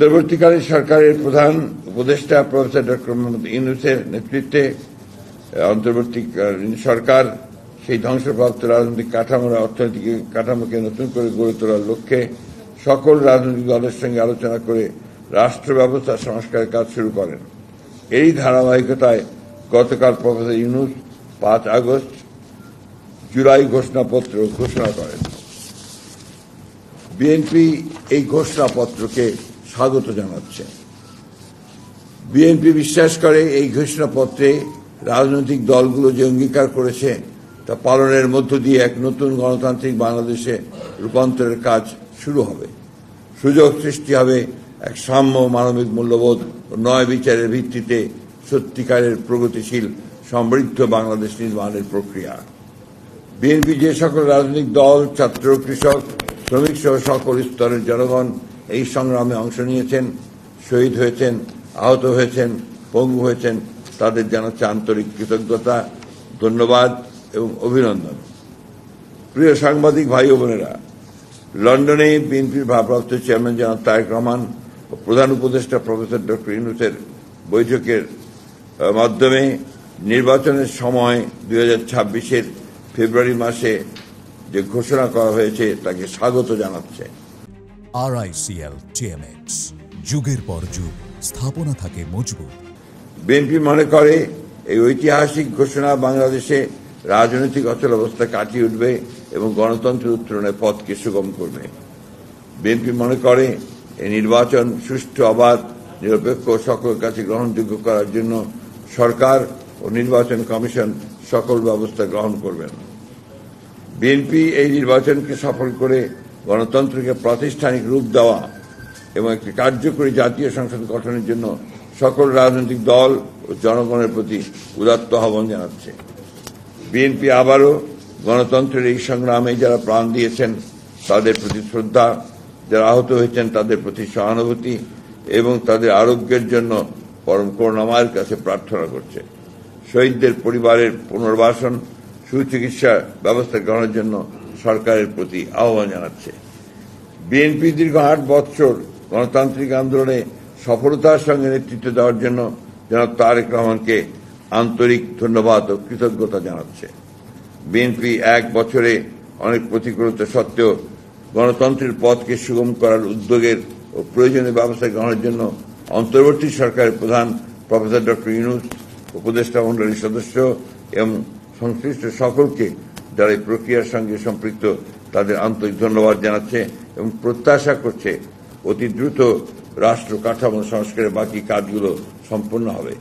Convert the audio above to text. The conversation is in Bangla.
অন্তর্বর্তীকালীন সরকারের প্রধান উপদেষ্টা প্রফেসর ডক্টর মোহাম্মদ ইউনূসের নেতৃত্বে অন্তর্বর্তীকালীন সরকার সেই ধ্বংসপ্রাপ্ত রাজনৈতিক অর্থনৈতিক কাঠামোকে নতুন করে গড়ে তোলার লক্ষ্যে সকল রাজনৈতিক দলের সঙ্গে আলোচনা করে রাষ্ট্র ব্যবস্থা সংস্কারের কাজ শুরু করেন। এই ধারাবাহিকতায় গতকাল প্রফেসর ইউনূস 5 আগস্ট জুলাই ঘোষণাপত্র ঘোষণা করেন। বিএনপি এই ঘোষণাপত্রকে স্বাগত জানাচ্ছে। বিএনপি বিশ্বাস করে এই ঘোষণাপত্রে রাজনৈতিক দলগুলো যে অঙ্গীকার করেছে তা পালনের মধ্য দিয়ে এক নতুন গণতান্ত্রিক বাংলাদেশে রূপান্তরের কাজ শুরু হবে। সুযোগ সৃষ্টি হবে এক সাম্য, মানবিক মূল্যবোধ ও ন্যায় বিচারের ভিত্তিতে সত্যিকারের প্রগতিশীল সমৃদ্ধ বাংলাদেশ নির্মাণের প্রক্রিয়া। বিএনপি যে সকল রাজনৈতিক দল, ছাত্র, কৃষক, শ্রমিক সহ সকল স্তরের জনগণ এই সংগ্রামে অংশ নিয়েছেন, শহীদ হয়েছেন, আহত হয়েছেন, পঙ্গু হয়েছেন, তাদের জানাচ্ছে আন্তরিক কৃতজ্ঞতা, ধন্যবাদ এবং অভিনন্দন। প্রিয় সাংবাদিক ভাই ও বোনেরা, লন্ডনে বিএনপির ভারপ্রাপ্ত চেয়ারম্যান জনাব তারেক রহমান ও প্রধান উপদেষ্টা প্রফেসর ডক্টর ইউনূসের বৈঠকের মাধ্যমে নির্বাচনের সময় 2026-এর ফেব্রুয়ারি মাসে যে ঘোষণা করা হয়েছে তাকে স্বাগত জানাচ্ছে। RICL TMX, যুগের পর যুগ স্থাপনা থাকে মজবুত। বিএনপি মনে করে এই ঐতিহাসিক ঘোষণা বাংলাদেশে রাজনৈতিক অচলাবস্থা কাটিয়ে উঠবে এবং গণতন্ত্রের উত্তরণের পথকে সুগম করবে। বিএনপি মনে করে এই নির্বাচন সুষ্ঠু, অবাধ, নিরপেক্ষ ও সকলের কাছে গ্রহণযোগ্য করার জন্য সরকার ও নির্বাচন কমিশন সকল ব্যবস্থা গ্রহণ করবেন। বিএনপি এই নির্বাচনকে সফল করে গণতন্ত্রকে প্রাতিষ্ঠানিক রূপ দেওয়া এবং একটি কার্যকরী জাতীয় সংসদ গঠনের জন্য সকল রাজনৈতিক দল ও জনগণের প্রতি উদাত্ত আহ্বান জানাচ্ছে। বিএনপি আবারও গণতন্ত্রের এই সংগ্রামে যারা প্রাণ দিয়েছেন তাদের প্রতি শ্রদ্ধা, যারা আহত হয়েছেন তাদের প্রতি সহানুভূতি এবং তাদের আরোগ্যের জন্য পরম করুণাময়ের কাছে প্রার্থনা করছে। শহীদদের পরিবারের পুনর্বাসন, সুচিকিৎসা ব্যবস্থা গ্রহণের জন্য সরকারের প্রতি আহ্বান জানাচ্ছে। বিএনপি দীর্ঘ 8 বৎসর গণতান্ত্রিক আন্দোলনে সফলতার সঙ্গে নেতৃত্ব দেওয়ার জন্য জনাব তারেক রহমানকে আন্তরিক ধন্যবাদ ও কৃতজ্ঞতা জানাচ্ছে। বিএনপি 1 বছরে অনেক প্রতিকূলতা সত্ত্বেও গণতন্ত্রের পথকে সুগম করার উদ্যোগের ও প্রয়োজনীয় ব্যবস্থা গ্রহণের জন্য অন্তর্বর্তী সরকারের প্রধান প্রফেসর ডক্টর ইউনূস, উপদেষ্টা মণ্ডলীর সদস্য এবং সংশ্লিষ্ট সকলকে যারা এই প্রক্রিয়ার সঙ্গে সম্পৃক্ত তাদের আন্তরিক ধন্যবাদ জানাচ্ছে এবং প্রত্যাশা করছে অতি দ্রুত রাষ্ট্র কাঠামো সংস্কারের বাকি কাজগুলো সম্পন্ন হবে।